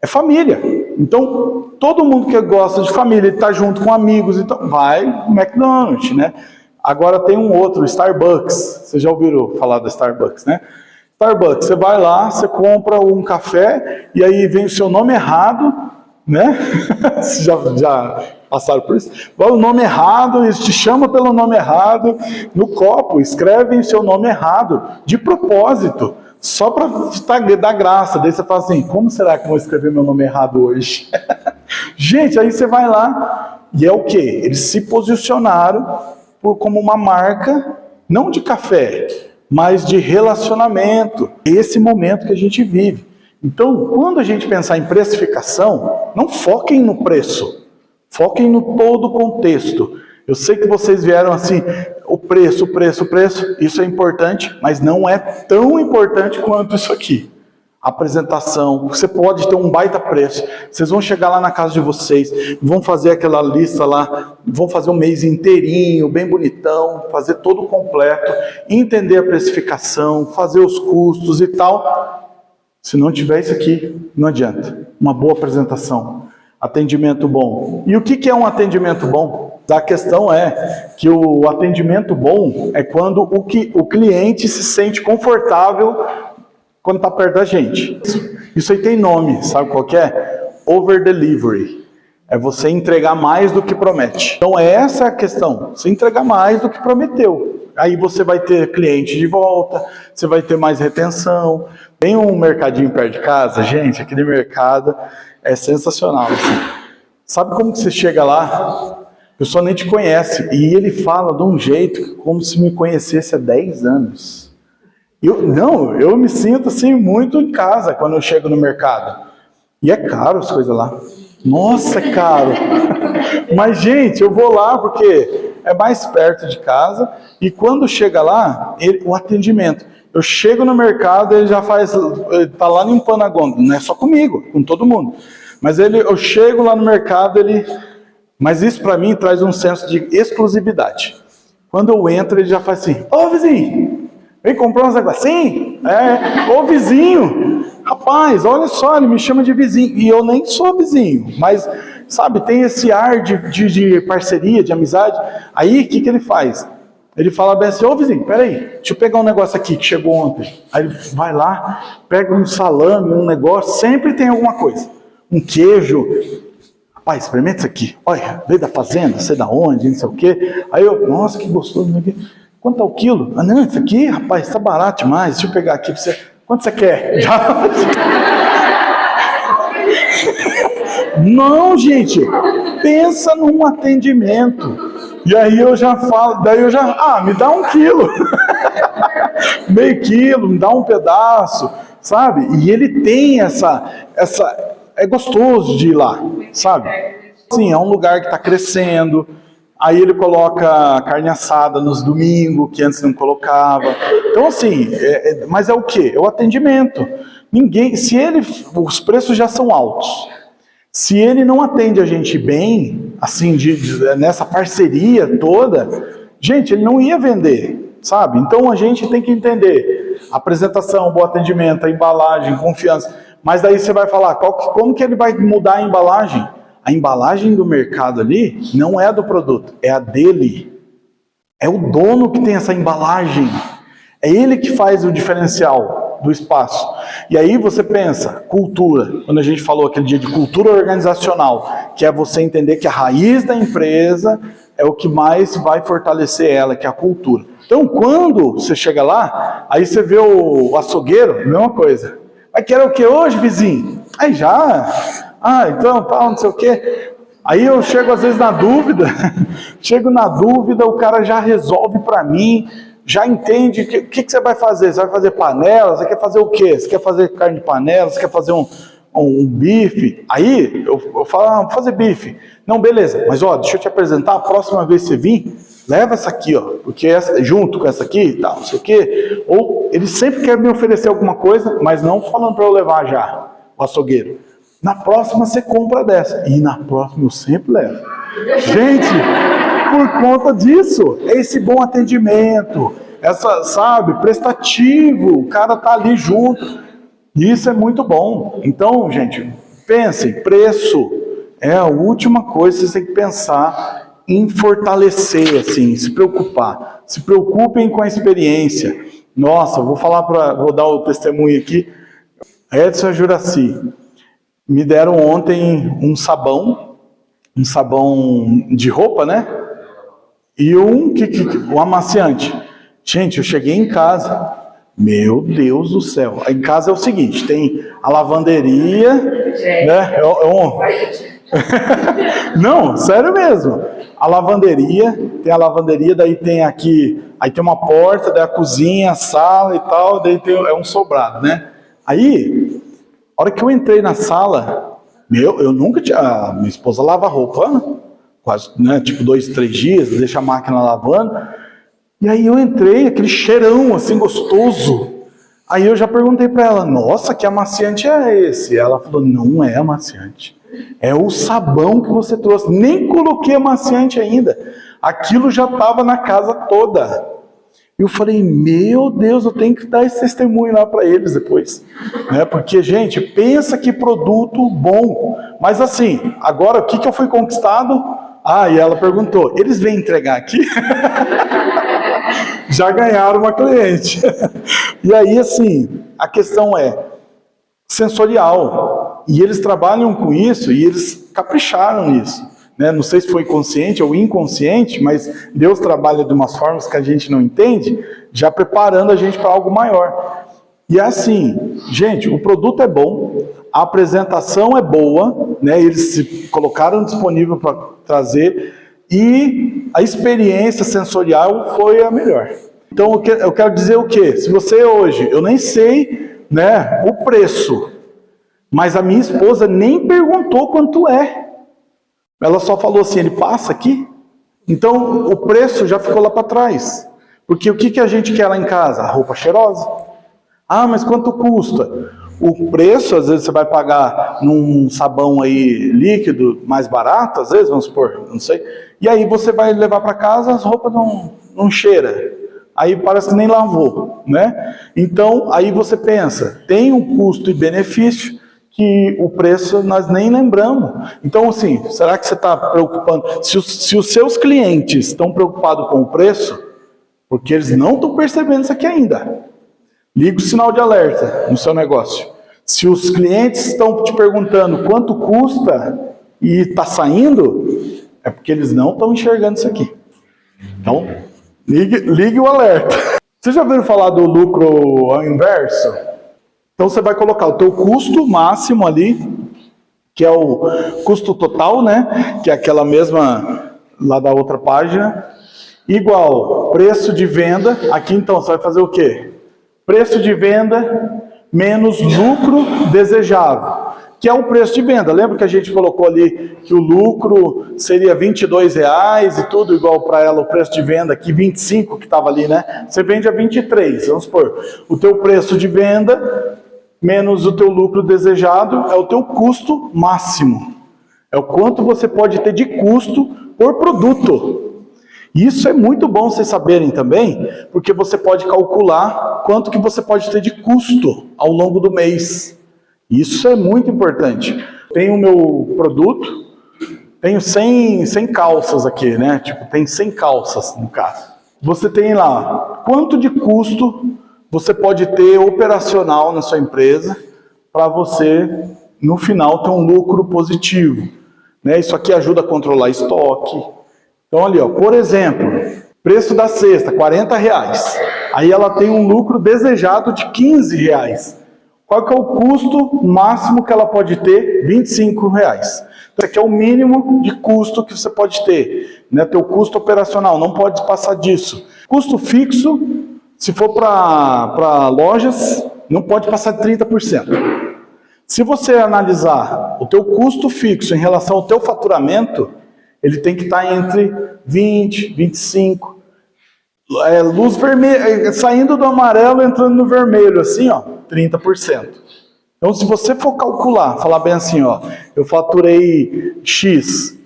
É família. Então, todo mundo que gosta de família, está junto com amigos, então vai no McDonald's, né? Agora tem um outro, Starbucks. Vocês já ouviram falar da Starbucks, né? Starbucks, você vai lá, você compra um café, e aí vem o seu nome errado, né? Vocês já passaram por isso? Vai o nome errado, eles te chamam pelo nome errado, no copo, escrevem o seu nome errado, de propósito. Só para dar graça. Daí você fala assim, como será que eu vou escrever meu nome errado hoje? Gente, aí você vai lá, e é o quê? Eles se posicionaram como uma marca, não de café, mas de relacionamento. Esse momento que a gente vive. Então, quando a gente pensar em precificação, não foquem no preço, foquem no todo o contexto. Eu sei que vocês vieram assim, o preço, isso é importante, mas não é tão importante quanto isso aqui. Apresentação, você pode ter um baita preço, vocês vão chegar lá na casa de vocês, vão fazer aquela lista lá, vão fazer um mês inteirinho, bem bonitão, fazer todo completo, entender a precificação, fazer os custos e tal. Se não tiver isso aqui, não adianta. Uma boa apresentação, atendimento bom. E o que é um atendimento bom? A questão é que o atendimento bom é quando o cliente se sente confortável quando está perto da gente. Isso aí tem nome, sabe qual que é? Over delivery. É você entregar mais do que promete. Então essa é a questão, você entregar mais do que prometeu. Aí você vai ter cliente de volta, você vai ter mais retenção. Tem um mercadinho perto de casa, gente, aquele mercado é sensacional. Assim. Sabe como que você chega lá? A pessoa nem te conhece, e ele fala de um jeito como se me conhecesse há 10 anos. Eu me sinto assim muito em casa quando eu chego no mercado. E é caro as coisas lá. Nossa, é caro. Mas, gente, eu vou lá porque é mais perto de casa, e quando chega lá, o atendimento. Eu chego no mercado, ele já está lá limpando a gôndola, não é só comigo, com todo mundo. Mas eu chego lá no mercado, mas isso para mim traz um senso de exclusividade. Quando eu entro, ele já faz assim, ô vizinho, vem comprar uns negocinhos? Ô vizinho, rapaz, olha só, ele me chama de vizinho. E eu nem sou vizinho, mas, sabe, tem esse ar de parceria, de amizade. Aí, o que ele faz? Ele fala bem assim, ô vizinho, peraí, deixa eu pegar um negócio aqui que chegou ontem. Aí ele vai lá, pega um salame, um negócio, sempre tem alguma coisa. Um queijo. Rapaz, experimenta isso aqui. Olha, veio da fazenda, sei da onde, não sei o quê. Aí nossa, que gostoso. Quanto tá o quilo? Ah, não, isso aqui, rapaz, tá barato demais. Deixa eu pegar aqui pra você. Quanto você quer? Já... Não, gente. Pensa num atendimento. E aí eu já falo, daí eu já, me dá 1 quilo, meio quilo, me dá um pedaço, sabe? E ele tem é gostoso de ir lá, sabe? Sim, é um lugar que está crescendo. Aí ele coloca carne assada nos domingos, que antes não colocava. Então assim, mas é o quê? É o atendimento. Os preços já são altos. Se ele não atende a gente bem, assim, nessa parceria toda, gente, ele não ia vender, sabe? Então a gente tem que entender apresentação, bom atendimento, a embalagem, confiança. Mas daí você vai falar, como que ele vai mudar a embalagem? A embalagem do mercado ali não é a do produto, é a dele. É o dono que tem essa embalagem. É ele que faz o diferencial do espaço. E aí você pensa, cultura. Quando a gente falou aquele dia de cultura organizacional, que é você entender que a raiz da empresa é o que mais vai fortalecer ela, que é a cultura. Então, quando você chega lá, aí você vê o açougueiro, mesma coisa. Mas quer o que hoje, vizinho? Aí já... então, tal, não sei o quê. Aí eu chego às vezes na dúvida, o cara já resolve para mim, já entende o que você vai fazer. Você vai fazer panela? Você quer fazer o quê? Você quer fazer carne de panela? Você quer fazer um bife? Aí eu falo, vou fazer bife. Não, beleza, mas deixa eu te apresentar, a próxima vez que você vir, leva essa aqui, porque essa, junto com essa aqui e tal, não sei o quê. Ou ele sempre quer me oferecer alguma coisa, mas não falando para eu levar já, o açougueiro. Na próxima você compra dessa. E na próxima eu sempre levo. Gente, por conta disso, esse bom atendimento, prestativo, o cara tá ali junto. Isso é muito bom. Então, gente, pensem, preço é a última coisa que vocês têm que pensar em fortalecer, assim, se preocupar. Se preocupem com a experiência. Nossa, vou dar o testemunho aqui. Edson Juraci. Me deram ontem um sabão de roupa, né? E um amaciante. Gente, eu cheguei em casa, meu Deus do céu. Em casa é o seguinte, tem a lavanderia, né? Não, sério mesmo. Tem a lavanderia, daí tem aqui, aí tem uma porta, daí a cozinha, a sala e tal, daí é um sobrado, né? Aí... A hora que eu entrei na sala, eu nunca tinha... minha esposa lava roupa, quase, né, tipo 2, 3 dias, deixa a máquina lavando. E aí eu entrei, aquele cheirão assim gostoso. Aí eu já perguntei para ela, nossa, que amaciante é esse? Ela falou, não é amaciante. É o sabão que você trouxe. Nem coloquei amaciante ainda. Aquilo já estava na casa toda. Eu falei, meu Deus, eu tenho que dar esse testemunho lá para eles depois. Né? Porque, gente, pensa que produto bom. Mas assim, agora o que eu fui conquistado? E ela perguntou, eles vêm entregar aqui? Já ganharam uma cliente. E aí, assim, a questão é sensorial. E eles trabalham com isso e eles capricharam nisso. Né? Não sei se foi consciente ou inconsciente, mas Deus trabalha de umas formas que a gente não entende, já preparando a gente para algo maior. E é assim, gente, o produto é bom, a apresentação é boa, né? Eles se colocaram disponível para trazer e a experiência sensorial foi a melhor. Então eu quero dizer o quê? Se você hoje, eu nem sei, né, o preço, mas a minha esposa nem perguntou quanto é. Ela só falou assim, ele passa aqui? Então, o preço já ficou lá para trás. Porque o que a gente quer lá em casa? A roupa cheirosa. Mas quanto custa? O preço, às vezes, você vai pagar num sabão aí líquido mais barato, às vezes, vamos supor, não sei. E aí você vai levar para casa, as roupas não cheiram. Aí parece que nem lavou, né? Então, aí você pensa, tem um custo e benefício, que o preço nós nem lembramos. Então, assim, será que você está preocupando? Se os seus clientes estão preocupados com o preço, porque eles não estão percebendo isso aqui ainda, liga o sinal de alerta no seu negócio. Se os clientes estão te perguntando quanto custa e está saindo, é porque eles não estão enxergando isso aqui. Então, ligue o alerta. Vocês já ouviram falar do lucro ao inverso? Então você vai colocar o teu custo máximo ali, que é o custo total, né? Que é aquela mesma lá da outra página, igual preço de venda. Aqui então você vai fazer o quê? Preço de venda menos lucro desejável, que é o preço de venda. Lembra que a gente colocou ali que o lucro seria R$22 e tudo igual para ela, o preço de venda aqui, 25 que estava ali, né? Você vende a 23, vamos supor. O teu preço de venda menos o teu lucro desejado é o teu custo máximo. É o quanto você pode ter de custo por produto. Isso é muito bom vocês saberem também, porque você pode calcular quanto que você pode ter de custo ao longo do mês. Isso é muito importante. Tenho o meu produto, tenho 100 calças aqui, né? Tipo, tem 100 calças no caso. Você tem lá quanto de custo você pode ter operacional na sua empresa para você, no final, ter um lucro positivo. Né? Isso aqui ajuda a controlar estoque. Então, ali, ó, por exemplo, preço da cesta, R$40. Aí ela tem um lucro desejado de R$15. Qual que é o custo máximo que ela pode ter? R$25. Então, esse aqui é o mínimo de custo que você pode ter. Né? Teu custo operacional, não pode passar disso. Custo fixo, se for para lojas, não pode passar de 30%. Se você analisar o teu custo fixo em relação ao teu faturamento, ele tem que estar entre 20, 25. Luz vermelha, saindo do amarelo, entrando no vermelho, assim, ó, 30%. Então, se você for calcular, falar bem assim, ó, eu faturei X,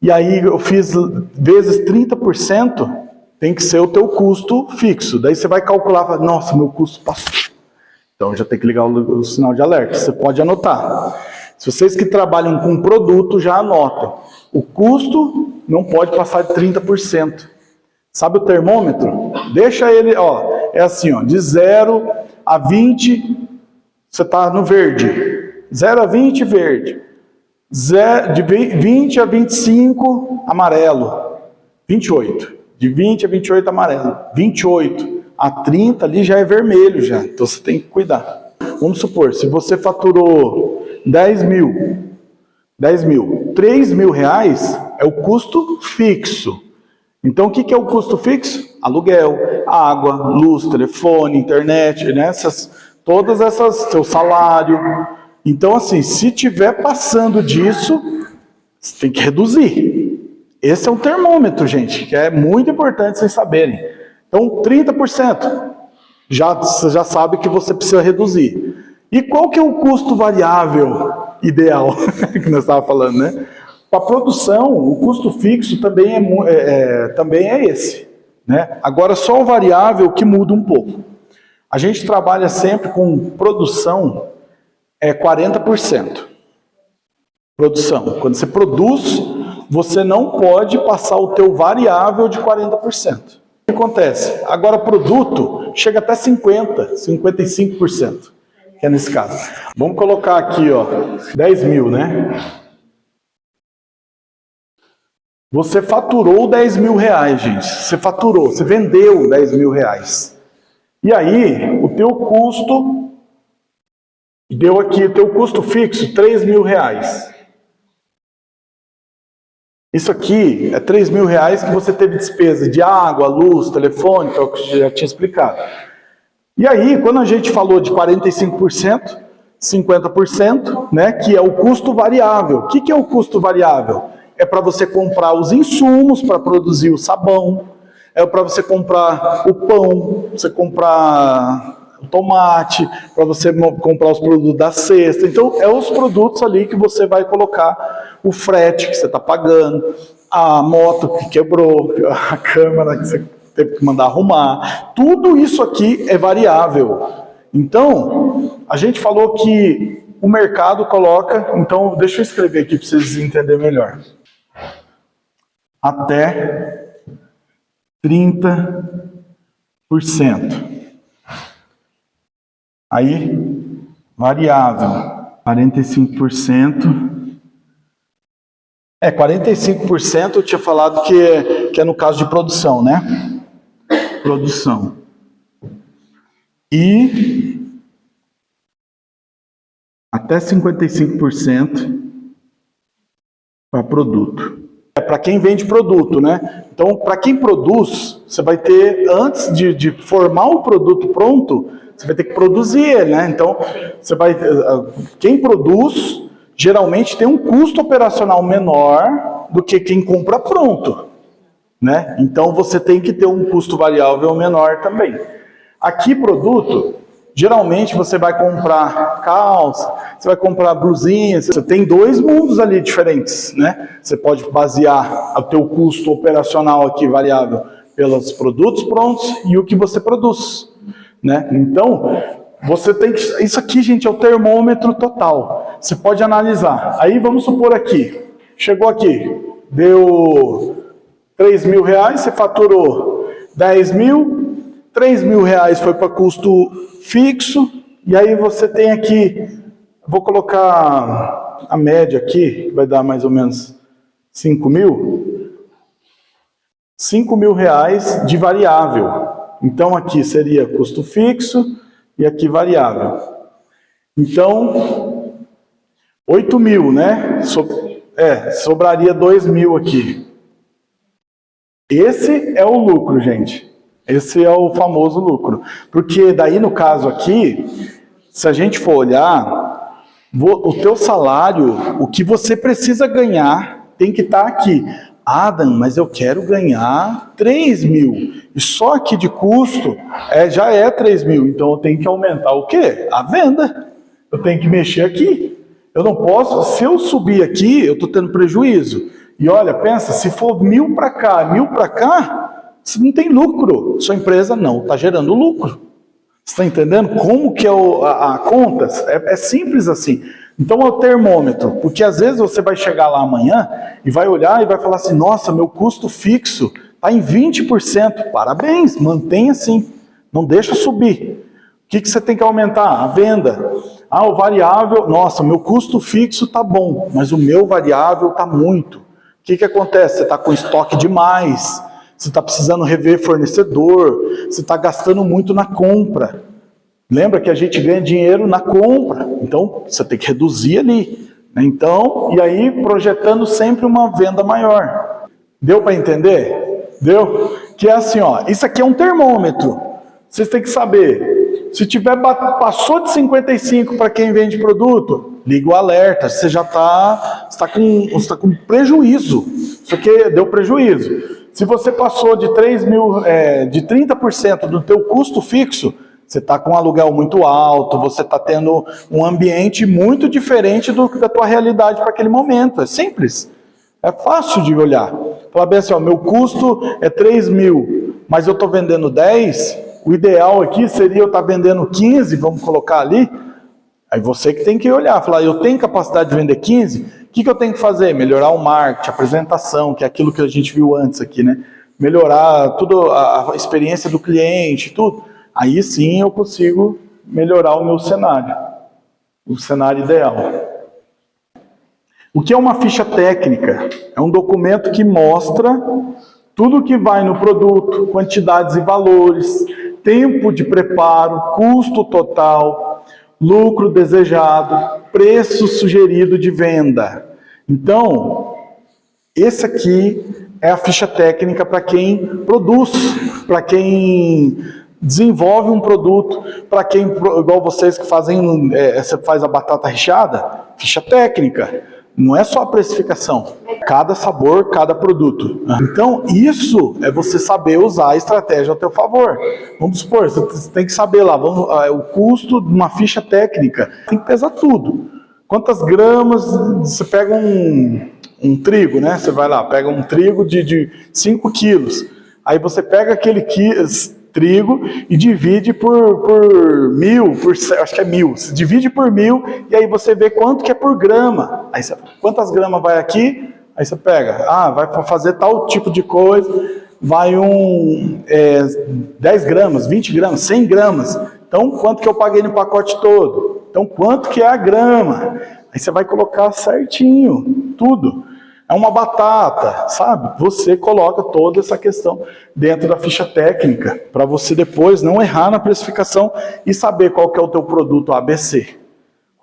e aí eu fiz vezes 30%, tem que ser o teu custo fixo. Daí você vai calcular, fala, nossa, meu custo passou. Então já tem que ligar o sinal de alerta. Você pode anotar. Se vocês que trabalham com produto, já anotem. O custo não pode passar de 30%. Sabe o termômetro? Deixa ele, ó, é assim, ó, de 0 a 20, você está no verde. 0 a 20, verde. De 20 a 25, amarelo. 28. De 20 a 28, amarelo. 28 a 30, ali já é vermelho, já. Então você tem que cuidar. Vamos supor, se você faturou 10 mil, R$3.000 é o custo fixo. Então, o que é o custo fixo? Aluguel, água, luz, telefone, internet, né? Todas essas, seu salário. Então, assim, se tiver passando disso, você tem que reduzir. Esse é um termômetro, gente, que é muito importante vocês saberem. Então, 30%, você já sabe que você precisa reduzir. E qual que é o custo variável ideal, que nós estávamos falando, né? Para a produção, o custo fixo também é esse. Né? Agora, só o variável que muda um pouco. A gente trabalha sempre com produção, 40%. Produção. Quando você produz, você não pode passar o teu variável de 40%. O que acontece? Agora, produto chega até 50%, 55%, que é nesse caso. Vamos colocar aqui, ó, 10 mil, né? Você faturou R$10.000, gente. Você faturou, você vendeu R$10.000. E aí, o teu custo, deu aqui, o teu custo fixo, R$3.000. Isso aqui é R$3.000 que você teve despesa de água, luz, telefone, que eu já tinha explicado. E aí, quando a gente falou de 45%, 50%, né, que é o custo variável. O que é o custo variável? É para você comprar os insumos para produzir o sabão, é para você comprar o pão, você comprar o tomate, para você comprar os produtos da cesta. Então, é os produtos ali que você vai colocar o frete que você está pagando, a moto que quebrou, a câmera que você teve que mandar arrumar. Tudo isso aqui é variável. Então, a gente falou que o mercado coloca... Então, deixa eu escrever aqui para vocês entenderem melhor. Até 30%. Aí, variável, 45%. 45% eu tinha falado que é no caso de produção, né? Produção. E até 55% para produto. É para quem vende produto, né? Então, para quem produz, você vai ter, antes de formar o produto pronto, você vai ter que produzir ele, né? Então, quem produz, geralmente tem um custo operacional menor do que quem compra pronto, né? Então, você tem que ter um custo variável menor também. Aqui, produto, geralmente você vai comprar calça, você vai comprar blusinha, você tem dois mundos ali diferentes, né? Você pode basear o teu custo operacional aqui variável pelos produtos prontos e o que você produz, né? Então, você tem que... Isso aqui, gente, é o termômetro total. Você pode analisar. Aí, vamos supor aqui, chegou aqui, deu R$3.000, você faturou 10 mil, R$3.000 foi para custo fixo, e aí você tem aqui, vou colocar a média aqui, vai dar mais ou menos 5 mil, R$5.000 de variável. Então aqui seria custo fixo e aqui variável. Então, 8 mil, né? Sobraria 2 mil aqui. Esse é o lucro, gente. Esse é o famoso lucro. Porque daí, no caso aqui, se a gente for olhar, o teu salário, o que você precisa ganhar, tem que estar aqui. Adam, mas eu quero ganhar 3 mil. E só aqui de custo já é 3 mil. Então eu tenho que aumentar o quê? A venda. Eu tenho que mexer aqui. Eu não posso, se eu subir aqui, eu estou tendo prejuízo. E olha, pensa, se for 1.000 para cá, 1.000 para cá, você não tem lucro. Sua empresa não está gerando lucro. Você está entendendo como que é a conta? É simples assim. Então é o termômetro, porque às vezes você vai chegar lá amanhã e vai olhar e vai falar assim, nossa, meu custo fixo está em 20%. Parabéns, mantenha assim, não deixa subir. O que você tem que aumentar? A venda. Ah, o variável, nossa, meu custo fixo está bom, mas o meu variável está muito. O que acontece? Você está com estoque demais, você está precisando rever fornecedor, você está gastando muito na compra. Lembra que a gente ganha dinheiro na compra, então você tem que reduzir ali. Então, e aí projetando sempre uma venda maior. Deu para entender? Deu? Que é assim, ó, isso aqui é um termômetro. Vocês têm que saber, se tiver passou de 55 para quem vende produto, liga o alerta, você já está com prejuízo. Isso aqui deu prejuízo. Se você passou de 3 mil, de 30% do teu custo fixo, você está com um aluguel muito alto, você está tendo um ambiente muito diferente da tua realidade para aquele momento. É simples, é fácil de olhar. Falar bem assim, ó, meu custo é 3 mil, mas eu estou vendendo 10, o ideal aqui seria eu estar vendendo 15, vamos colocar ali. Aí você que tem que olhar, falar, eu tenho capacidade de vender 15, o que eu tenho que fazer? Melhorar o marketing, a apresentação, que é aquilo que a gente viu antes aqui, né? Melhorar tudo, a experiência do cliente, tudo. Aí sim eu consigo melhorar o meu cenário, o cenário ideal. O que é uma ficha técnica? É um documento que mostra tudo que vai no produto, quantidades e valores, tempo de preparo, custo total, lucro desejado, preço sugerido de venda. Então, esse aqui é a ficha técnica para quem produz, para quem desenvolve um produto, para quem, igual vocês que fazem, você faz a batata recheada, ficha técnica, não é só a precificação, cada sabor, cada produto. Então isso é você saber usar a estratégia a teu favor. Vamos supor, você tem que saber lá, o custo de uma ficha técnica, tem que pesar tudo. Quantas gramas, você pega um trigo, né? Você vai lá, pega um trigo de 5 quilos, aí você pega aquele trigo e divide por 1.000, acho que é 1.000, você divide por 1.000 e aí você vê quanto que é por grama. Aí você, quantas gramas vai aqui? Aí você pega, vai fazer tal tipo de coisa, vai 10 gramas, 20 gramas, 100 gramas. Então, quanto que eu paguei no pacote todo? Então, quanto que é a grama? Aí você vai colocar certinho, tudo. É uma batata, sabe? Você coloca toda essa questão dentro da ficha técnica, para você depois não errar na precificação e saber qual que é o teu produto ABC.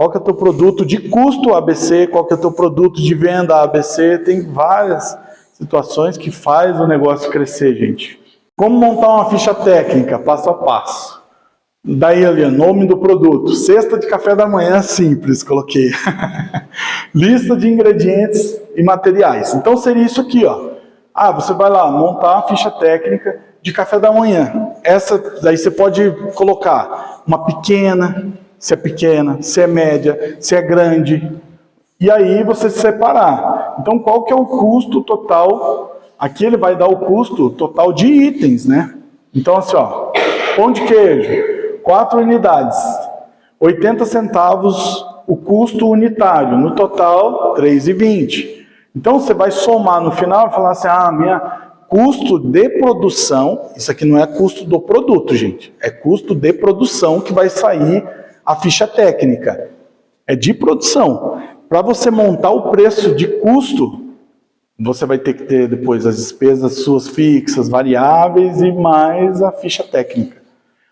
Qual que é o teu produto de custo ABC, qual que é o teu produto de venda ABC, tem várias situações que faz o negócio crescer, gente. Como montar uma ficha técnica, passo a passo. Daí ali, nome do produto. Cesta de café da manhã simples, coloquei. Lista de ingredientes e materiais. Então seria isso aqui, ó. Você vai lá montar a ficha técnica de café da manhã. Essa daí você pode colocar uma pequena, se é média, se é grande. E aí você separar. Então qual que é o custo total? Aqui ele vai dar o custo total de itens, né? Então assim, ó, pão de queijo, 4 unidades, 80 centavos o custo unitário, no total R$3,20. Então você vai somar no final e falar assim, minha custo de produção, isso aqui não é custo do produto, gente, é custo de produção que vai sair a ficha técnica, é de produção. Para você montar o preço de custo, você vai ter que ter depois as despesas suas fixas, variáveis e mais a ficha técnica.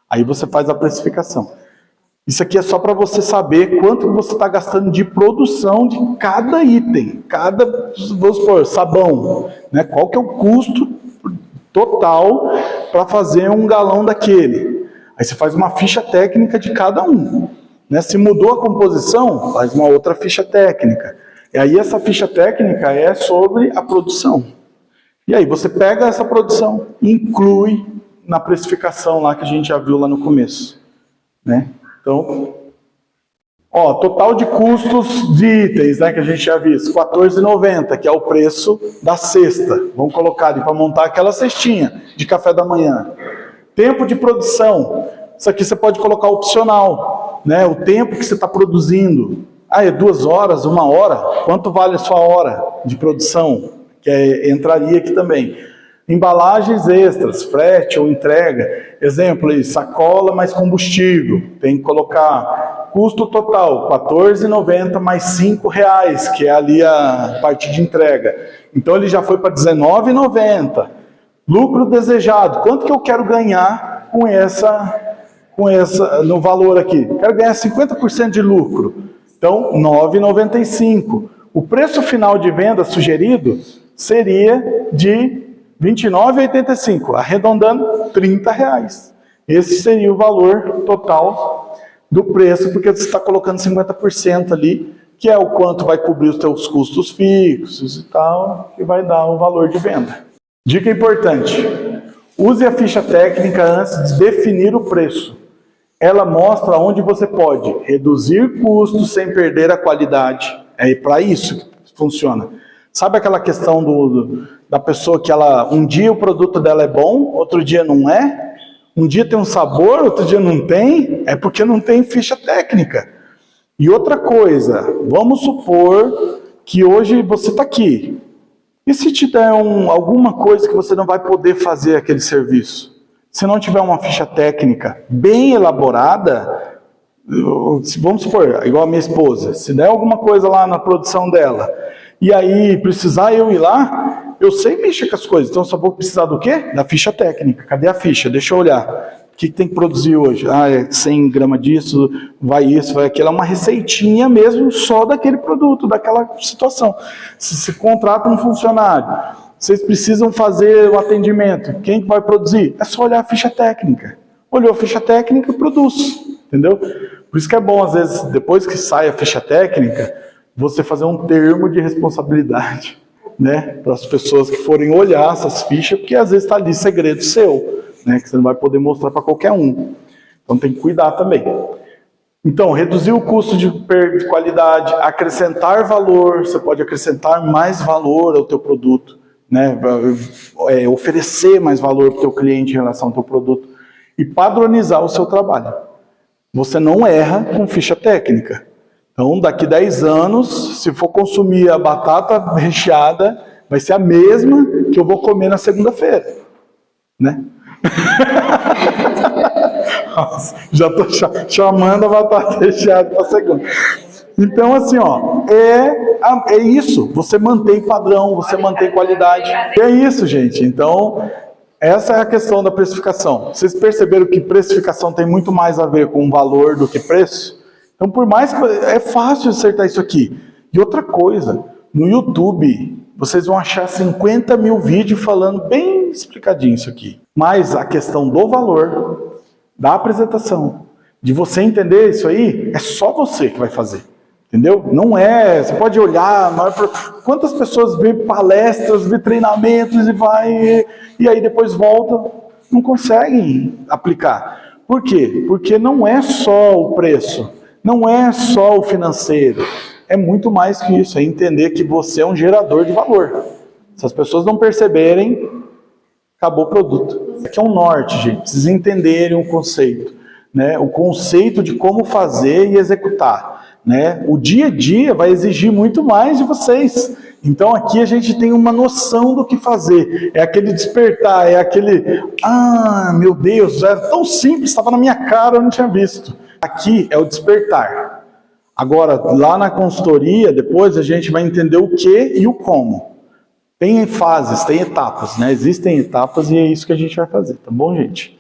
Aí você faz a precificação. Isso aqui é só para você saber quanto você está gastando de produção de cada item. Vamos supor, sabão. Né? Qual que é o custo total para fazer um galão daquele? Aí você faz uma ficha técnica de cada um. Né? Se mudou a composição, faz uma outra ficha técnica. E aí essa ficha técnica é sobre a produção. E aí você pega essa produção e inclui na precificação lá que a gente já viu lá no começo, né? Então, total de custos de itens, né, que a gente já viu, R$14,90, que é o preço da cesta. Vamos colocar ali para montar aquela cestinha de café da manhã. Tempo de produção, isso aqui você pode colocar opcional, né? O tempo que você está produzindo. É 2 horas, 1 hora? Quanto vale a sua hora de produção? Que entraria aqui também. Embalagens extras, frete ou entrega. Exemplo aí, sacola mais combustível. Tem que colocar custo total, R$14,90 mais R$5, que é ali a parte de entrega. Então ele já foi para R$19,90. Lucro desejado. Quanto que eu quero ganhar com essa no valor aqui? Quero ganhar 50% de lucro. Então, R$9,95. O preço final de venda sugerido seria de R$29,85, arredondando R$30. Esse seria o valor total do preço, porque você está colocando 50% ali, que é o quanto vai cobrir os seus custos fixos e tal, que vai dar o valor de venda. Dica importante, use a ficha técnica antes de definir o preço. Ela mostra onde você pode reduzir custos sem perder a qualidade. É para isso que funciona. Sabe aquela questão da pessoa que um dia o produto dela é bom, outro dia não é? Um dia tem um sabor, outro dia não tem? É porque não tem ficha técnica. E outra coisa, vamos supor que hoje você está aqui. E se te der alguma coisa que você não vai poder fazer aquele serviço? Se não tiver uma ficha técnica bem elaborada, vamos supor, igual a minha esposa, se der alguma coisa lá na produção dela, e aí precisar eu ir lá, eu sei mexer com as coisas, então eu só vou precisar do quê? Da ficha técnica. Cadê a ficha? Deixa eu olhar. O que tem que produzir hoje? É 100 gramas disso, vai isso, vai aquilo. É uma receitinha mesmo só daquele produto, daquela situação. Se contrata um funcionário, vocês precisam fazer o atendimento, quem que vai produzir? É só olhar a ficha técnica. Olhou a ficha técnica, produz. Entendeu? Por isso que é bom, às vezes, depois que sai a ficha técnica, você fazer um termo de responsabilidade, né, para as pessoas que forem olhar essas fichas, porque às vezes está ali segredo seu, né, que você não vai poder mostrar para qualquer um. Então tem que cuidar também. Então, reduzir o custo de qualidade, acrescentar valor, você pode acrescentar mais valor ao teu produto, né, oferecer mais valor para o teu cliente em relação ao teu produto e padronizar o seu trabalho. Você não erra com ficha técnica. Então, daqui 10 anos, se for consumir a batata recheada, vai ser a mesma que eu vou comer na segunda-feira, né? Nossa, já estou chamando a batata recheada para segunda. Então, assim, é isso. Você mantém padrão, você mantém qualidade. É isso, gente. Então, essa é a questão da precificação. Vocês perceberam que precificação tem muito mais a ver com valor do que preço? Então, por mais que é fácil acertar isso aqui. E outra coisa, no YouTube, vocês vão achar 50 mil vídeos falando bem explicadinho isso aqui. Mas a questão do valor, da apresentação, de você entender isso aí, é só você que vai fazer. Entendeu? Não é, você pode olhar, quantas pessoas vê palestras, vê treinamentos e aí depois volta, não conseguem aplicar. Por quê? Porque não é só o preço, não é só o financeiro, é muito mais que isso, é entender que você é um gerador de valor. Se as pessoas não perceberem, acabou o produto. Aqui é um norte, gente, precisa entenderem o conceito, né? O conceito de como fazer e executar. Né? O dia a dia vai exigir muito mais de vocês. Então aqui a gente tem uma noção do que fazer. É aquele despertar, é aquele... Ah, meu Deus, era tão simples, estava na minha cara, eu não tinha visto. Aqui é o despertar. Agora, lá na consultoria, depois a gente vai entender o que e o como. Tem fases, tem etapas, né? Existem etapas e é isso que a gente vai fazer, tá bom, gente?